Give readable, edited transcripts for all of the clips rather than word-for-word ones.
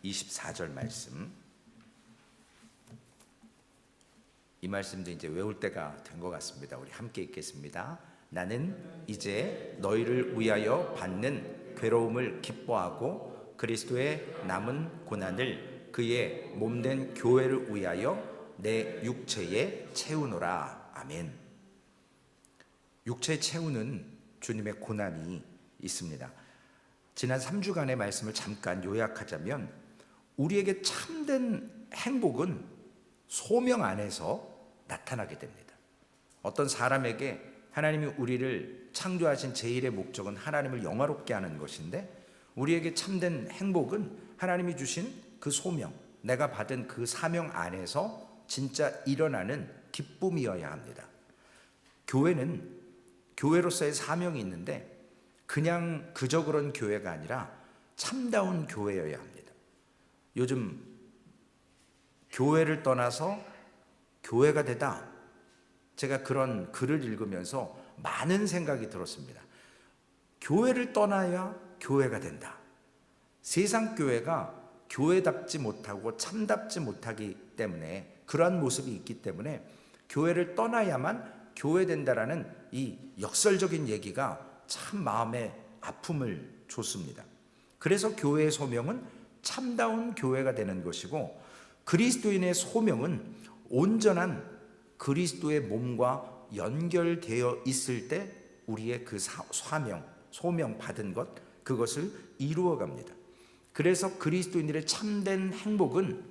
24절 말씀, 이 말씀도 이제 외울 때가 된 것 같습니다. 우리 함께 읽겠습니다. 나는 이제 너희를 위하여 받는 괴로움을 기뻐하고 그리스도의 남은 고난을 그의 몸된 교회를 위하여 내 육체에 채우노라. 아멘. 육체에 채우는 주님의 고난이 있습니다. 지난 3주간의 말씀을 잠깐 요약하자면, 우리에게 참된 행복은 소명 안에서 나타나게 됩니다. 어떤 사람에게 하나님이 우리를 창조하신 제1의 목적은 하나님을 영화롭게 하는 것인데, 우리에게 참된 행복은 하나님이 주신 그 소명, 내가 받은 그 사명 안에서 진짜 일어나는 기쁨이어야 합니다. 교회는 교회로서의 사명이 있는데, 그냥 그저 그런 교회가 아니라 참다운 교회여야 합니다. 요즘 교회를 떠나서 교회가 되다, 제가 그런 글을 읽으면서 많은 생각이 들었습니다. 교회를 떠나야 교회가 된다. 세상 교회가 교회답지 못하고 참답지 못하기 때문에, 그러한 모습이 있기 때문에 교회를 떠나야만 교회된다라는 이 역설적인 얘기가 참 마음에 아픔을 줬습니다. 그래서 교회의 소명은 참다운 교회가 되는 것이고, 그리스도인의 소명은 온전한 그리스도의 몸과 연결되어 있을 때 우리의 그 사명, 소명 받은 것, 그것을 이루어 갑니다. 그래서 그리스도인들의 참된 행복은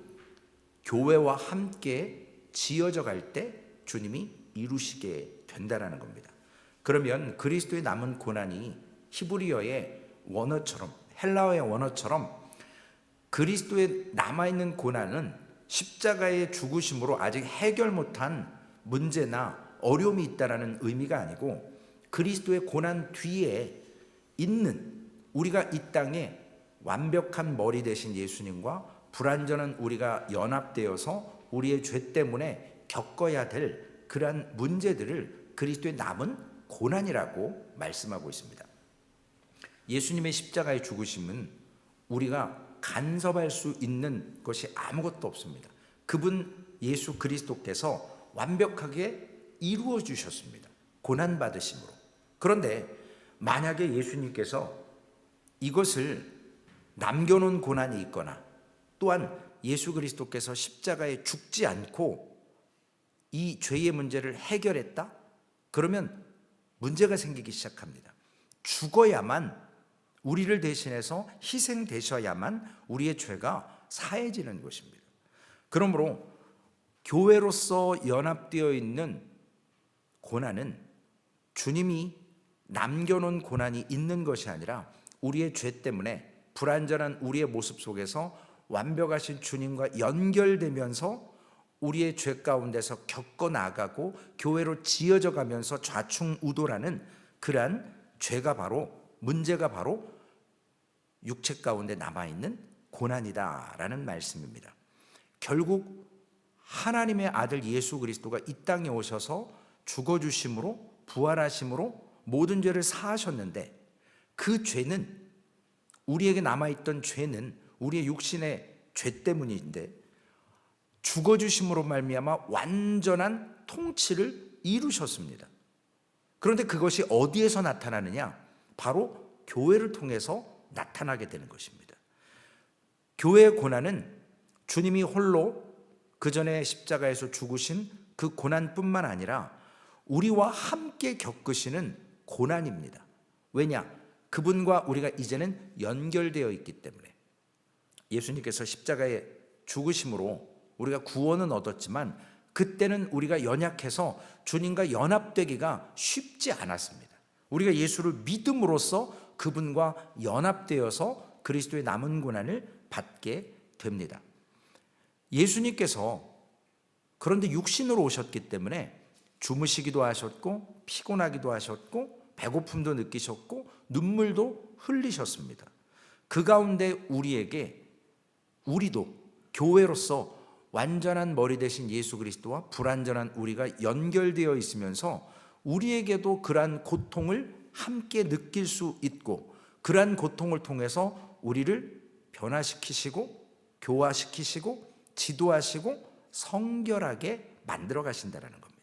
교회와 함께 지어져 갈 때 주님이 이루시게 된다라는 겁니다. 그러면 그리스도의 남은 고난이 히브리어의 원어처럼, 헬라어의 원어처럼 그리스도의 남아있는 고난은 십자가의 죽으심으로 아직 해결 못한 문제나 어려움이 있다라는 의미가 아니고, 그리스도의 고난 뒤에 있는 우리가 이 땅에 완벽한 머리 대신 예수님과 불완전한 우리가 연합되어서 우리의 죄 때문에 겪어야 될 그러한 문제들을 그리스도의 남은 고난이라고 말씀하고 있습니다. 예수님의 십자가의 죽으심은 우리가 간섭할 수 있는 것이 아무것도 없습니다. 그분 예수 그리스도께서 완벽하게 이루어 주셨습니다. 고난 받으심으로. 그런데 만약에 예수님께서 이것을 남겨놓은 고난이 있거나, 또한 예수 그리스도께서 십자가에 죽지 않고 이 죄의 문제를 해결했다? 그러면 문제가 생기기 시작합니다. 죽어야만, 우리를 대신해서 희생되셔야만 우리의 죄가 사해지는 것입니다. 그러므로 교회로서 연합되어 있는 고난은 주님이 남겨놓은 고난이 있는 것이 아니라 우리의 죄 때문에 불완전한 우리의 모습 속에서 완벽하신 주님과 연결되면서 우리의 죄 가운데서 겪어나가고 교회로 지어져 가면서 좌충우돌하는 그러한 죄가 바로, 문제가 바로 육체 가운데 남아있는 고난이다라는 말씀입니다. 결국 하나님의 아들 예수 그리스도가 이 땅에 오셔서 죽어주심으로, 부활하심으로 모든 죄를 사하셨는데, 그 죄는, 우리에게 남아있던 죄는 우리의 육신의 죄 때문인데, 죽어주심으로 말미암아 완전한 통치를 이루셨습니다. 그런데 그것이 어디에서 나타나느냐? 바로 교회를 통해서 나타나게 되는 것입니다. 교회의 고난은 주님이 홀로 그 전에 십자가에서 죽으신 그 고난뿐만 아니라 우리와 함께 겪으시는 고난입니다. 왜냐? 그분과 우리가 이제는 연결되어 있기 때문에. 예수님께서 십자가에 죽으심으로 우리가 구원은 얻었지만, 그때는 우리가 연약해서 주님과 연합되기가 쉽지 않았습니다. 우리가 예수를 믿음으로써 그분과 연합되어서 그리스도의 남은 고난을 받게 됩니다. 예수님께서 그런데 육신으로 오셨기 때문에 주무시기도 하셨고, 피곤하기도 하셨고, 배고픔도 느끼셨고, 눈물도 흘리셨습니다. 그 가운데 우리도 교회로서 완전한 머리 대신 예수 그리스도와 불완전한 우리가 연결되어 있으면서 우리에게도 그러한 고통을 함께 느낄 수 있고, 그러한 고통을 통해서 우리를 변화시키시고 교화시키시고 지도하시고 성결하게 만들어 가신다는 겁니다.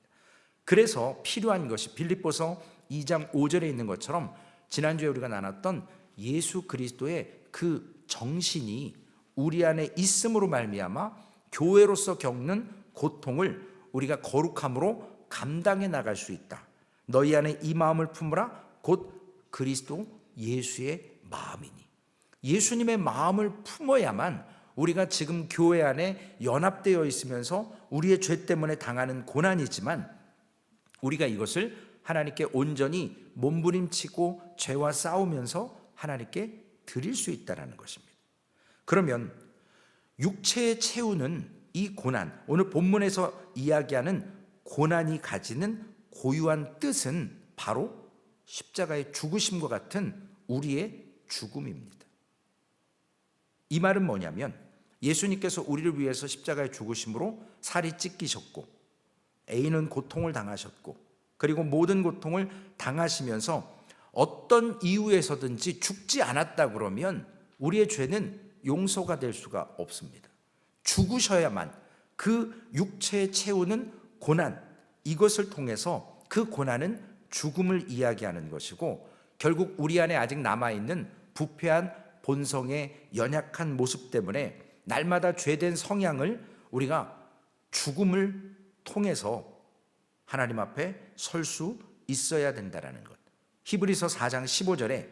그래서 필요한 것이 빌립보서 2장 5절에 있는 것처럼 지난주에 우리가 나눴던 예수 그리스도의 그 정신이 우리 안에 있음으로 말미암아 교회로서 겪는 고통을 우리가 거룩함으로 감당해 나갈 수 있다. 너희 안에 이 마음을 품으라 곧 그리스도 예수의 마음이니. 예수님의 마음을 품어야만 우리가 지금 교회 안에 연합되어 있으면서 우리의 죄 때문에 당하는 고난이지만 우리가 이것을 하나님께 온전히 몸부림치고 죄와 싸우면서 하나님께 드릴 수 있다는 것입니다. 그러면 육체에 채우는 이 고난, 오늘 본문에서 이야기하는 고난이 가지는 고유한 뜻은 바로 십자가의 죽으심과 같은 우리의 죽음입니다. 이 말은 뭐냐면 예수님께서 우리를 위해서 십자가의 죽으심으로 살이 찢기셨고 애인은 고통을 당하셨고 그리고 모든 고통을 당하시면서 어떤 이유에서든지 죽지 않았다 그러면 우리의 죄는 용서가 될 수가 없습니다. 죽으셔야만 그 육체에 채우는 고난, 이것을 통해서 그 고난은 죽음을 이야기하는 것이고 결국 우리 안에 아직 남아있는 부패한 본성의 연약한 모습 때문에 날마다 죄된 성향을 우리가 죽음을 통해서 하나님 앞에 설 수 있어야 된다는 것. 히브리서 4장 15절에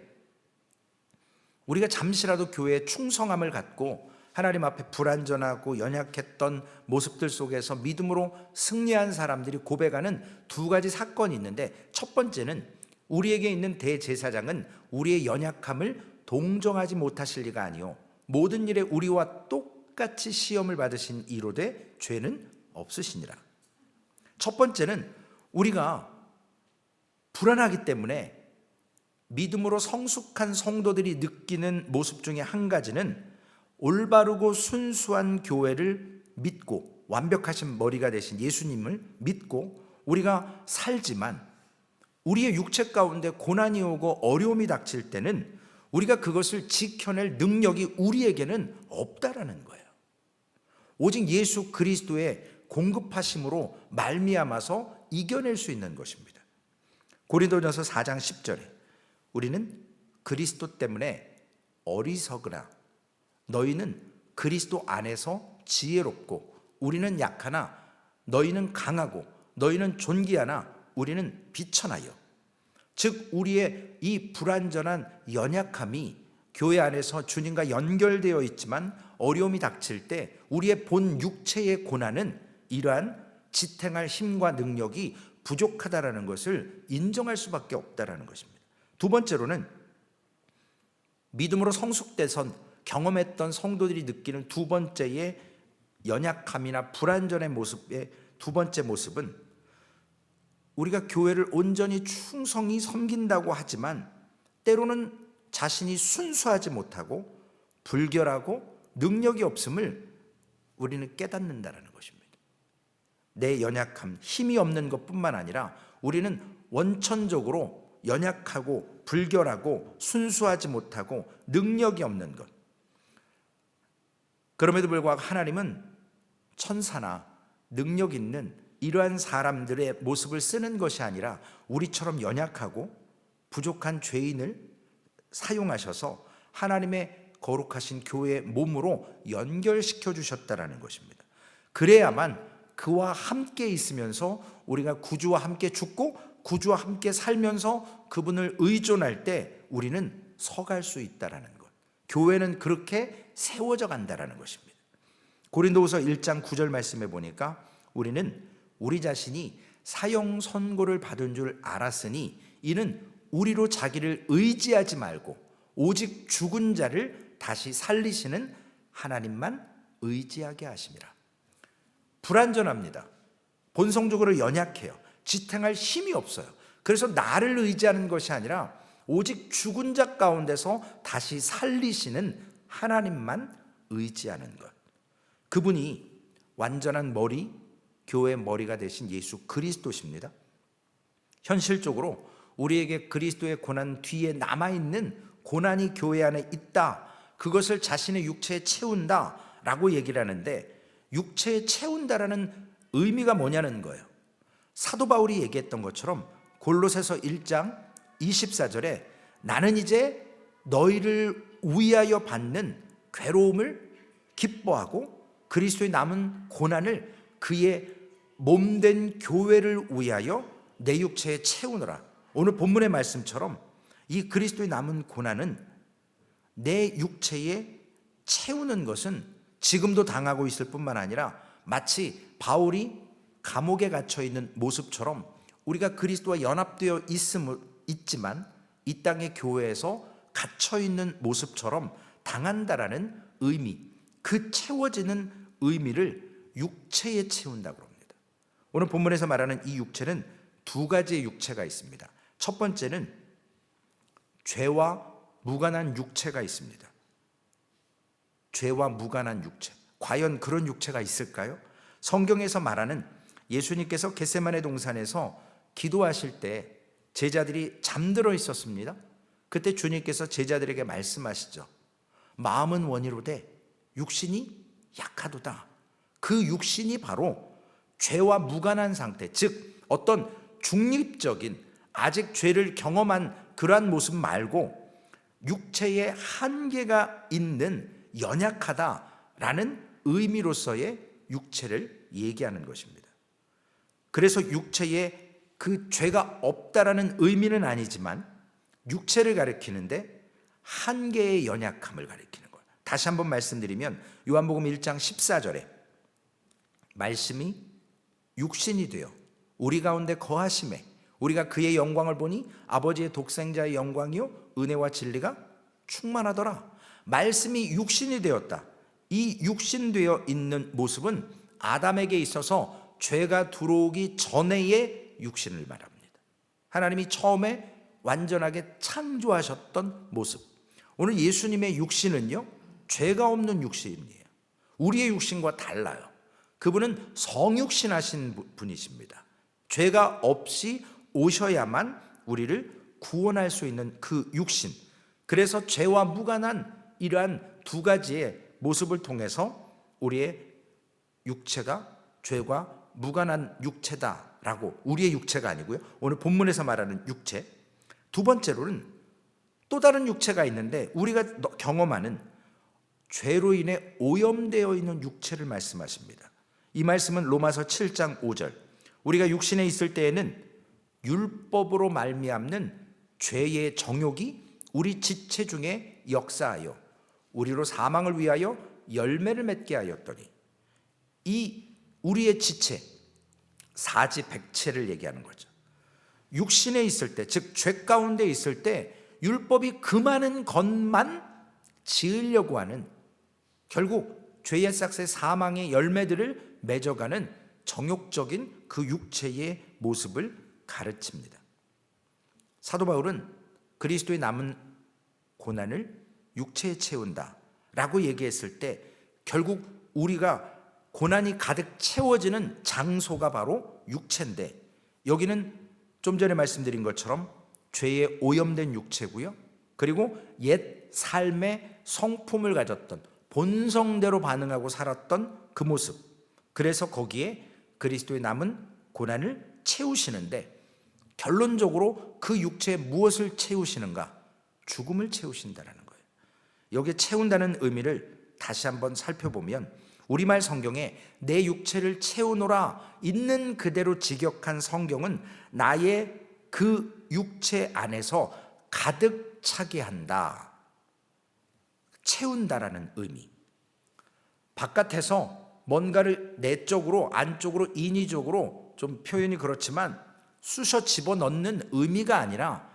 우리가 잠시라도 교회에 충성함을 갖고 하나님 앞에 불완전하고 연약했던 모습들 속에서 믿음으로 승리한 사람들이 고백하는 두 가지 사건이 있는데, 첫 번째는 우리에게 있는 대제사장은 우리의 연약함을 동정하지 못하실 리가 아니요 모든 일에 우리와 똑같이 시험을 받으신 이로되 죄는 없으시니라. 첫 번째는 우리가 불안하기 때문에 믿음으로 성숙한 성도들이 느끼는 모습 중에 한 가지는 올바르고 순수한 교회를 믿고 완벽하신 머리가 되신 예수님을 믿고 우리가 살지만 우리의 육체 가운데 고난이 오고 어려움이 닥칠 때는 우리가 그것을 지켜낼 능력이 우리에게는 없다라는 거예요. 오직 예수 그리스도의 공급하심으로 말미암아서 이겨낼 수 있는 것입니다. 고린도전서 4장 10절에 우리는 그리스도 때문에 어리석으나 너희는 그리스도 안에서 지혜롭고 우리는 약하나 너희는 강하고 너희는 존귀하나 우리는 비천하여. 즉 우리의 이 불완전한 연약함이 교회 안에서 주님과 연결되어 있지만 어려움이 닥칠 때 우리의 본 육체의 고난은 이러한 지탱할 힘과 능력이 부족하다라는 것을 인정할 수밖에 없다라는 것입니다. 두 번째로는 믿음으로 성숙돼서 경험했던 성도들이 느끼는 두 번째의 연약함이나 불완전의 모습의 두 번째 모습은 우리가 교회를 온전히 충성히 섬긴다고 하지만 때로는 자신이 순수하지 못하고 불결하고 능력이 없음을 우리는 깨닫는다는 것입니다. 내 연약함, 힘이 없는 것뿐만 아니라 우리는 원천적으로 연약하고 불결하고 순수하지 못하고 능력이 없는 것. 그럼에도 불구하고 하나님은 천사나 능력 있는 이러한 사람들의 모습을 쓰는 것이 아니라 우리처럼 연약하고 부족한 죄인을 사용하셔서 하나님의 거룩하신 교회의 몸으로 연결시켜 주셨다라는 것입니다. 그래야만 그와 함께 있으면서 우리가 구주와 함께 죽고 구주와 함께 살면서 그분을 의존할 때 우리는 서갈 수 있다라는 것. 교회는 그렇게 세워져 간다라는 것입니다. 고린도후서 1장 9절 말씀해 보니까 우리는 우리 자신이 사형 선고를 받은 줄 알았으니 이는 우리로 자기를 의지하지 말고 오직 죽은 자를 다시 살리시는 하나님만 의지하게 하심이라. 불완전합니다. 본성적으로 연약해요. 지탱할 힘이 없어요. 그래서 나를 의지하는 것이 아니라 오직 죽은 자 가운데서 다시 살리시는 하나님만 의지하는 것. 그분이 완전한 머리, 교회의 머리가 되신 예수 그리스도십니다. 현실적으로 우리에게 그리스도의 고난 뒤에 남아있는 고난이 교회 안에 있다, 그것을 자신의 육체에 채운다 라고 얘기를 하는데 육체에 채운다라는 의미가 뭐냐는 거예요. 사도 바울이 얘기했던 것처럼 골로새서 1장 24절에 나는 이제 너희를 위하여 받는 괴로움을 기뻐하고 그리스도의 남은 고난을 그의 몸된 교회를 위하여 내 육체에 채우느라. 오늘 본문의 말씀처럼 이 그리스도의 남은 고난은 내 육체에 채우는 것은 지금도 당하고 있을 뿐만 아니라 마치 바울이 감옥에 갇혀 있는 모습처럼 우리가 그리스도와 연합되어 있지만 이 땅의 교회에서 갇혀 있는 모습처럼 당한다라는 의미, 그 채워지는 의미를 육체에 채운다고 합니다. 오늘 본문에서 말하는 이 육체는 두 가지의 육체가 있습니다. 첫 번째는 죄와 무관한 육체가 있습니다. 죄와 무관한 육체. 과연 그런 육체가 있을까요? 성경에서 말하는 예수님께서 겟세마네 동산에서 기도하실 때 제자들이 잠들어 있었습니다. 그때 주님께서 제자들에게 말씀하시죠. 마음은 원이로되 육신이 약하도다. 그 육신이 바로 죄와 무관한 상태, 즉 어떤 중립적인 아직 죄를 경험한 그러한 모습 말고 육체에 한계가 있는 연약하다라는 의미로서의 육체를 얘기하는 것입니다. 그래서 육체에 그 죄가 없다라는 의미는 아니지만 육체를 가리키는데 한계의 연약함을 가리키는 거예요. 다시 한번 말씀드리면 요한복음 1장 14절에 말씀이 육신이 되어 우리 가운데 거하심에 우리가 그의 영광을 보니 아버지의 독생자의 영광이요 은혜와 진리가 충만하더라. 말씀이 육신이 되었다. 이 육신되어 있는 모습은 아담에게 있어서 죄가 들어오기 전에의 육신을 말합니다. 하나님이 처음에 완전하게 창조하셨던 모습. 오늘 예수님의 육신은요 죄가 없는 육신이에요. 우리의 육신과 달라요. 그분은 성육신 하신 분이십니다. 죄가 없이 오셔야만 우리를 구원할 수 있는 그 육신. 그래서 죄와 무관한 이러한 두 가지의 모습을 통해서 우리의 육체가 죄와 무관한 육체다라고, 우리의 육체가 아니고요, 오늘 본문에서 말하는 육체. 두 번째로는 또 다른 육체가 있는데 우리가 경험하는 죄로 인해 오염되어 있는 육체를 말씀하십니다. 이 말씀은 로마서 7장 5절. 우리가 육신에 있을 때에는 율법으로 말미암는 죄의 정욕이 우리 지체 중에 역사하여 우리로 사망을 위하여 열매를 맺게 하였더니, 이 우리의 지체, 사지백체를 얘기하는 거죠. 육신에 있을 때, 즉 죄 가운데 있을 때 율법이 그 많은 것만 지으려고 하는, 결국 죄의 싹새 사망의 열매들을 맺어가는 정욕적인 그 육체의 모습을 가르칩니다. 사도 바울은 그리스도의 남은 고난을 육체에 채운다 라고 얘기했을 때 결국 우리가 고난이 가득 채워지는 장소가 바로 육체인데, 여기는 좀 전에 말씀드린 것처럼 죄에 오염된 육체고요, 그리고 옛 삶의 성품을 가졌던 본성대로 반응하고 살았던 그 모습. 그래서 거기에 그리스도의 남은 고난을 채우시는데, 결론적으로 그 육체에 무엇을 채우시는가? 죽음을 채우신다는 거예요. 여기에 채운다는 의미를 다시 한번 살펴보면 우리말 성경에 내 육체를 채우노라 있는 그대로 직역한 성경은 나의 그 육체 안에서 가득 차게 한다, 채운다라는 의미. 바깥에서 뭔가를 내적으로, 안쪽으로, 인위적으로, 좀 표현이 그렇지만 쑤셔 집어넣는 의미가 아니라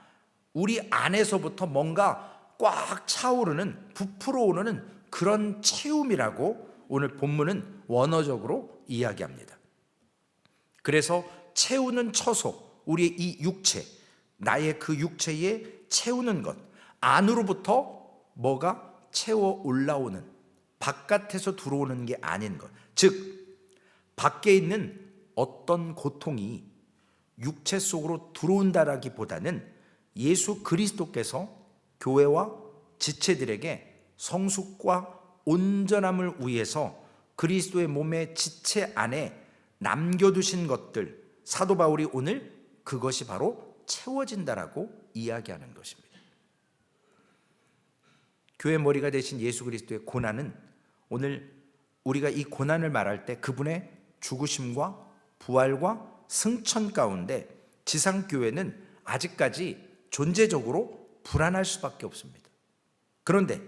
우리 안에서부터 뭔가 꽉 차오르는, 부풀어 오르는 그런 채움이라고 오늘 본문은 원어적으로 이야기합니다. 그래서 채우는 처소, 우리의 이 육체, 나의 그 육체에 채우는 것, 안으로부터 뭐가 채워 올라오는, 바깥에서 들어오는 게 아닌 것, 즉 밖에 있는 어떤 고통이 육체 속으로 들어온다라기보다는 예수 그리스도께서 교회와 지체들에게 성숙과 온전함을 위해서 그리스도의 몸의 지체 안에 남겨두신 것들, 사도 바울이 오늘 그것이 바로 채워진다라고 이야기하는 것입니다. 교회 머리가 되신 예수 그리스도의 고난은, 오늘 우리가 이 고난을 말할 때 그분의 죽으심과 부활과 승천 가운데 지상교회는 아직까지 존재적으로 불안할 수밖에 없습니다. 그런데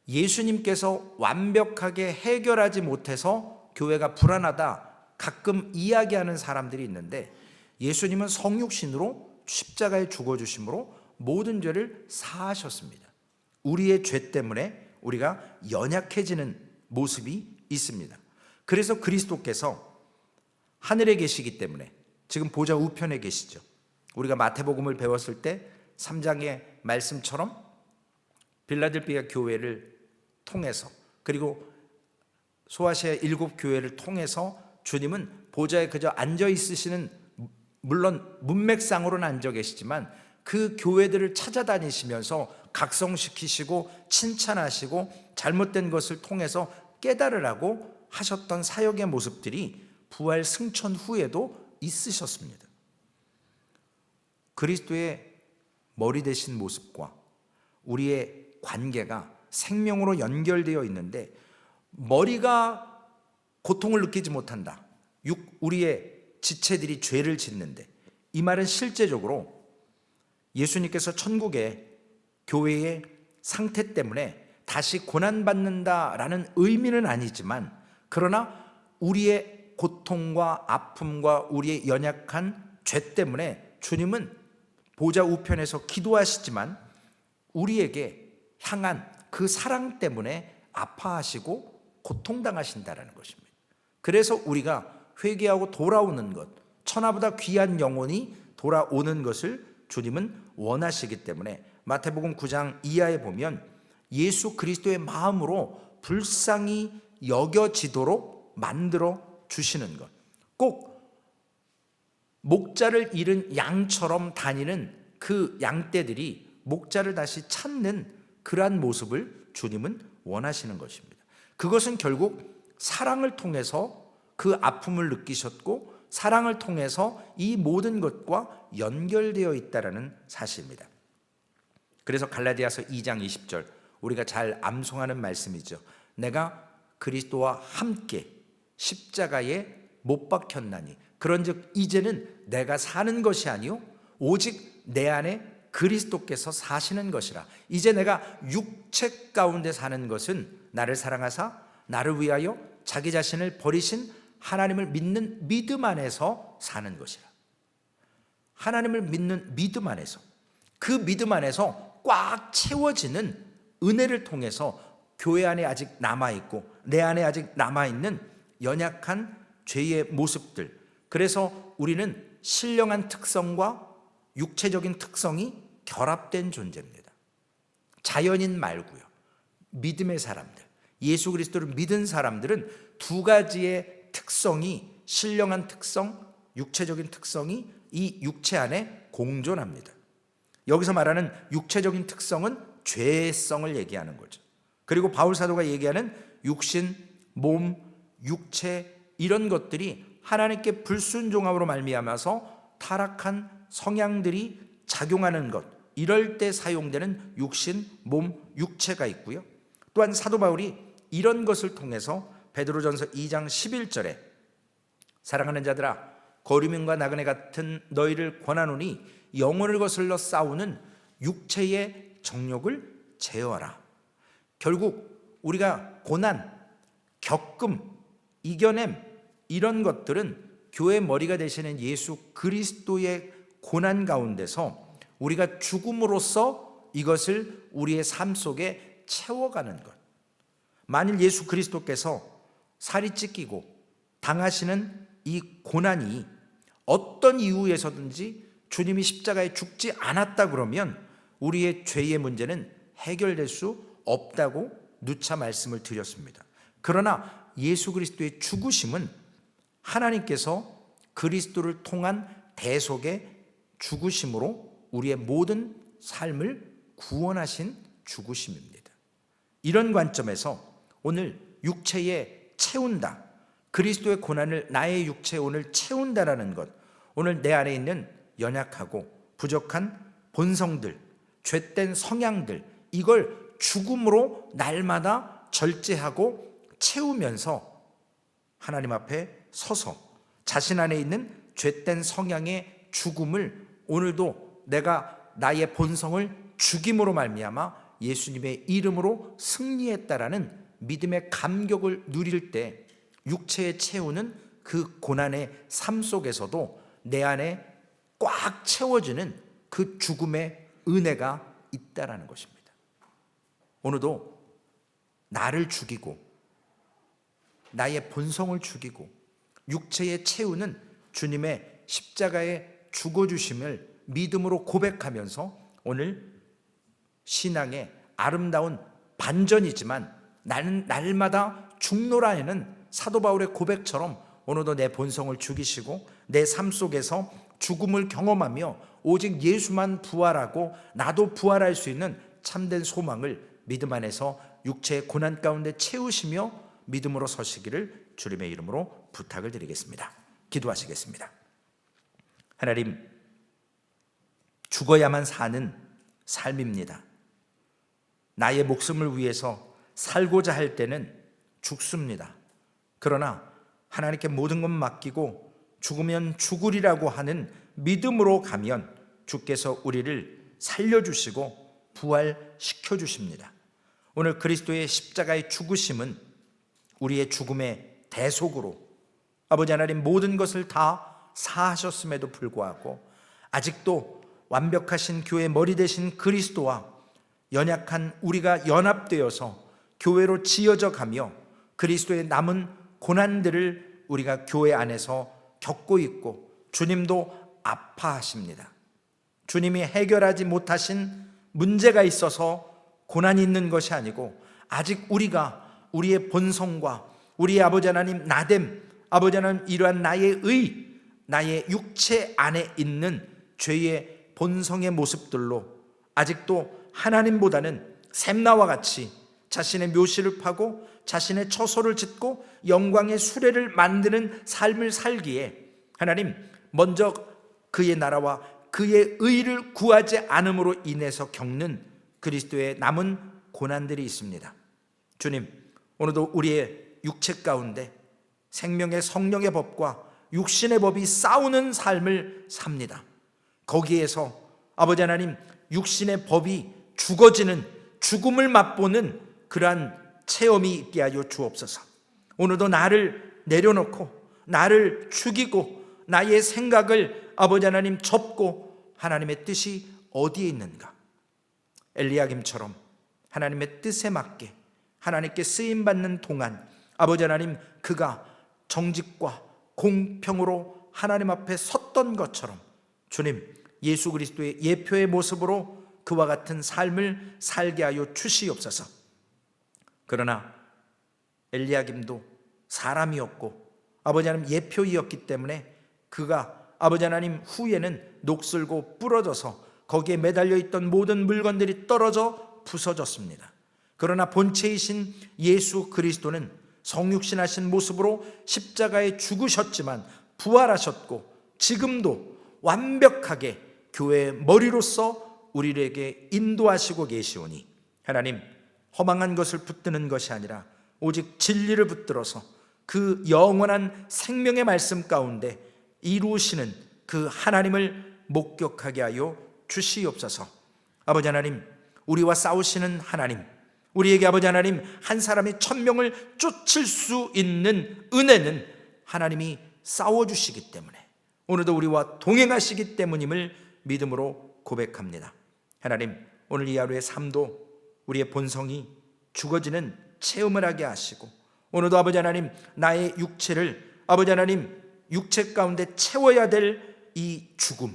예수님께서 완벽하게 해결하지 못해서 교회가 불안하다 가끔 이야기하는 사람들이 있는데, 예수님은 성육신으로 십자가에 죽어주심으로 모든 죄를 사하셨습니다. 우리의 죄 때문에 우리가 연약해지는 모습이 있습니다. 그래서 그리스도께서 하늘에 계시기 때문에 지금 보좌 우편에 계시죠. 우리가 마태복음을 배웠을 때 3장의 말씀처럼 빌라델피아 교회를 통해서, 그리고 소아시아 7교회를 통해서 주님은 보좌에 그저 앉아 있으시는, 물론 문맥상으로는 앉아 계시지만 그 교회들을 찾아다니시면서 각성시키시고 칭찬하시고 잘못된 것을 통해서 깨달으라고 하셨던 사역의 모습들이 부활 승천 후에도 있으셨습니다. 그리스도의 머리 되신 모습과 우리의 관계가 생명으로 연결되어 있는데, 머리가 고통을 느끼지 못한다, 우리의 지체들이 죄를 짓는데, 이 말은 실제적으로 예수님께서 천국의 교회의 상태 때문에 다시 고난받는다라는 의미는 아니지만, 그러나 우리의 고통과 아픔과 우리의 연약한 죄 때문에 주님은 보좌 우편에서 기도하시지만 우리에게 향한 그 사랑 때문에 아파하시고 고통당하신다라는 것입니다. 그래서 우리가 회개하고 돌아오는 것, 천하보다 귀한 영혼이 돌아오는 것을 주님은 원하시기 때문에 마태복음 9장 이하에 보면 예수 그리스도의 마음으로 불쌍히 여겨지도록 만들어 주시는 것, 꼭 목자를 잃은 양처럼 다니는 그 양떼들이 목자를 다시 찾는 그러한 모습을 주님은 원하시는 것입니다. 그것은 결국 사랑을 통해서 그 아픔을 느끼셨고, 사랑을 통해서 이 모든 것과 연결되어 있다는 사실입니다. 그래서 갈라디아서 2장 20절, 우리가 잘 암송하는 말씀이죠. 내가 그리스도와 함께 십자가에 못 박혔나니 그런즉 이제는 내가 사는 것이 아니요 오직 내 안에 그리스도께서 사시는 것이라. 이제 내가 육체 가운데 사는 것은 나를 사랑하사 나를 위하여 자기 자신을 버리신 하나님을 믿는 믿음 안에서 사는 것이라. 하나님을 믿는 믿음 안에서, 그 믿음 안에서 꽉 채워지는 은혜를 통해서 교회 안에 아직 남아있고 내 안에 아직 남아있는 연약한 죄의 모습들, 그래서 우리는 신령한 특성과 육체적인 특성이 결합된 존재입니다. 자연인 말고요, 믿음의 사람들, 예수 그리스도를 믿은 사람들은 두 가지의 특성이, 신령한 특성, 육체적인 특성이 이 육체 안에 공존합니다. 여기서 말하는 육체적인 특성은 죄성을 얘기하는 거죠. 그리고 바울 사도가 얘기하는 육신, 몸, 육체, 이런 것들이 하나님께 불순종함으로 말미암아서 타락한 성향들이 작용하는 것, 이럴 때 사용되는 육신, 몸, 육체가 있고요. 또한 사도 바울이 이런 것을 통해서 베드로전서 2장 11절에 사랑하는 자들아 거류민과 나그네 같은 너희를 권하노니 영혼을 거슬러 싸우는 육체의 정욕을 제어하라. 결국 우리가 고난, 겪음, 이겨냄, 이런 것들은 교회 머리가 되시는 예수 그리스도의 고난 가운데서 우리가 죽음으로써 이것을 우리의 삶 속에 채워가는 것. 만일 예수 그리스도께서 살이 찢기고 당하시는 이 고난이 어떤 이유에서든지 주님이 십자가에 죽지 않았다 그러면 우리의 죄의 문제는 해결될 수 없다고 누차 말씀을 드렸습니다. 그러나 예수 그리스도의 죽으심은 하나님께서 그리스도를 통한 대속의 죽으심으로 우리의 모든 삶을 구원하신 죽으심입니다. 이런 관점에서 오늘 육체에 채운다. 그리스도의 고난을 나의 육체에 오늘 채운다라는 것, 오늘 내 안에 있는 연약하고 부족한 본성들, 죄된 성향들, 이걸 죽음으로 날마다 절제하고 채우면서 하나님 앞에 서서 자신 안에 있는 죄된 성향의 죽음을 오늘도 내가 나의 본성을 죽임으로 말미암아 예수님의 이름으로 승리했다라는 믿음의 감격을 누릴 때 육체에 채우는 그 고난의 삶 속에서도 내 안에 꽉 채워지는 그 죽음의 은혜가 있다라는 것입니다. 오늘도 나를 죽이고 나의 본성을 죽이고 육체에 채우는 주님의 십자가의 죽어주심을 믿음으로 고백하면서 오늘 신앙의 아름다운 반전이지만 나는 날마다 죽노라 하는 사도 바울의 고백처럼 오늘도 내 본성을 죽이시고 내 삶 속에서 죽음을 경험하며 오직 예수만 부활하고 나도 부활할 수 있는 참된 소망을 믿음 안에서 육체의 고난 가운데 채우시며 믿음으로 서시기를 주님의 이름으로 부탁을 드리겠습니다. 기도하시겠습니다. 하나님, 죽어야만 사는 삶입니다. 나의 목숨을 위해서 살고자 할 때는 죽습니다. 그러나 하나님께 모든 것 맡기고 죽으면 죽으리라고 하는 믿음으로 가면 주께서 우리를 살려주시고 부활시켜 주십니다. 오늘 그리스도의 십자가의 죽으심은 우리의 죽음의 대속으로 아버지 하나님 모든 것을 다 사하셨음에도 불구하고 아직도 완벽하신 교회 머리 되신 그리스도와 연약한 우리가 연합되어서 교회로 지어져 가며 그리스도의 남은 고난들을 우리가 교회 안에서 겪고 있고 주님도 아파하십니다. 주님이 해결하지 못하신 문제가 있어서 고난이 있는 것이 아니고 아직 우리가 우리의 본성과 우리의 아버지 하나님 나됨, 아버지 하나님 이러한 나의 육체 안에 있는 죄의 본성의 모습들로 아직도 하나님보다는 샘나와 같이 자신의 묘실을 파고 자신의 처소를 짓고 영광의 수레를 만드는 삶을 살기에 하나님 먼저 그의 나라와 그의 의를 구하지 않음으로 인해서 겪는 그리스도의 남은 고난들이 있습니다. 주님, 오늘도 우리의 육체 가운데 생명의 성령의 법과 육신의 법이 싸우는 삶을 삽니다. 거기에서 아버지 하나님 육신의 법이 죽어지는 죽음을 맛보는 그러한 체험이 있게 하여 주옵소서. 오늘도 나를 내려놓고 나를 죽이고 나의 생각을 아버지 하나님 접고 하나님의 뜻이 어디에 있는가, 엘리야김처럼 하나님의 뜻에 맞게 하나님께 쓰임받는 동안 아버지 하나님 그가 정직과 공평으로 하나님 앞에 섰던 것처럼 주님 예수 그리스도의 예표의 모습으로 그와 같은 삶을 살게 하여 주시옵소서. 그러나 엘리야김도 사람이었고 아버지 하나님 예표이었기 때문에 그가 아버지 하나님 후에는 녹슬고 부러져서 거기에 매달려 있던 모든 물건들이 떨어져 부서졌습니다. 그러나 본체이신 예수 그리스도는 성육신하신 모습으로 십자가에 죽으셨지만 부활하셨고 지금도 완벽하게 교회의 머리로서 우리에게 인도하시고 계시오니 하나님 허망한 것을 붙드는 것이 아니라 오직 진리를 붙들어서 그 영원한 생명의 말씀 가운데 이루시는 그 하나님을 목격하게 하여 주시옵소서. 아버지 하나님, 우리와 싸우시는 하나님, 우리에게 아버지 하나님 한 사람이 1000명을 쫓을 수 있는 은혜는 하나님이 싸워주시기 때문에 오늘도 우리와 동행하시기 때문임을 믿음으로 고백합니다. 하나님, 오늘 이 하루의 삶도 우리의 본성이 죽어지는 체험을 하게 하시고 오늘도 아버지 하나님 나의 육체를 아버지 하나님 육체 가운데 채워야 될 이 죽음,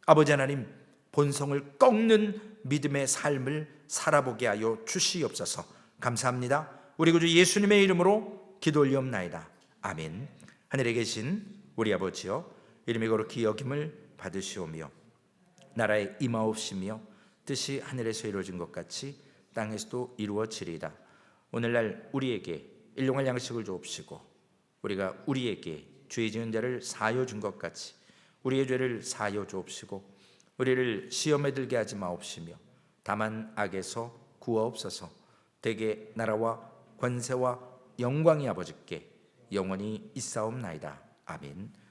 아버지 하나님 본성을 꺾는 믿음의 삶을 살아보게 하여 주시옵소서. 감사합니다. 우리 구주 예수님의 이름으로 기도 올리옵나이다. 아멘. 하늘에 계신 우리 아버지여, 이름이 거룩히 여김을 받으시오며 나라의 임하옵시며 뜻이 하늘에서 이루어진 것 같이 땅에서도 이루어지리이다. 오늘날 우리에게 일용할 양식을 주옵시고 우리가 우리에게 죄 지은 자를 사하여 준 것 같이 우리의 죄를 사하여 주옵시고 우리를 시험에 들게 하지 마옵시며 다만 악에서 구하옵소서. 대개 나라와 권세와 영광이 아버지께 영원히 있사옵나이다. 아멘.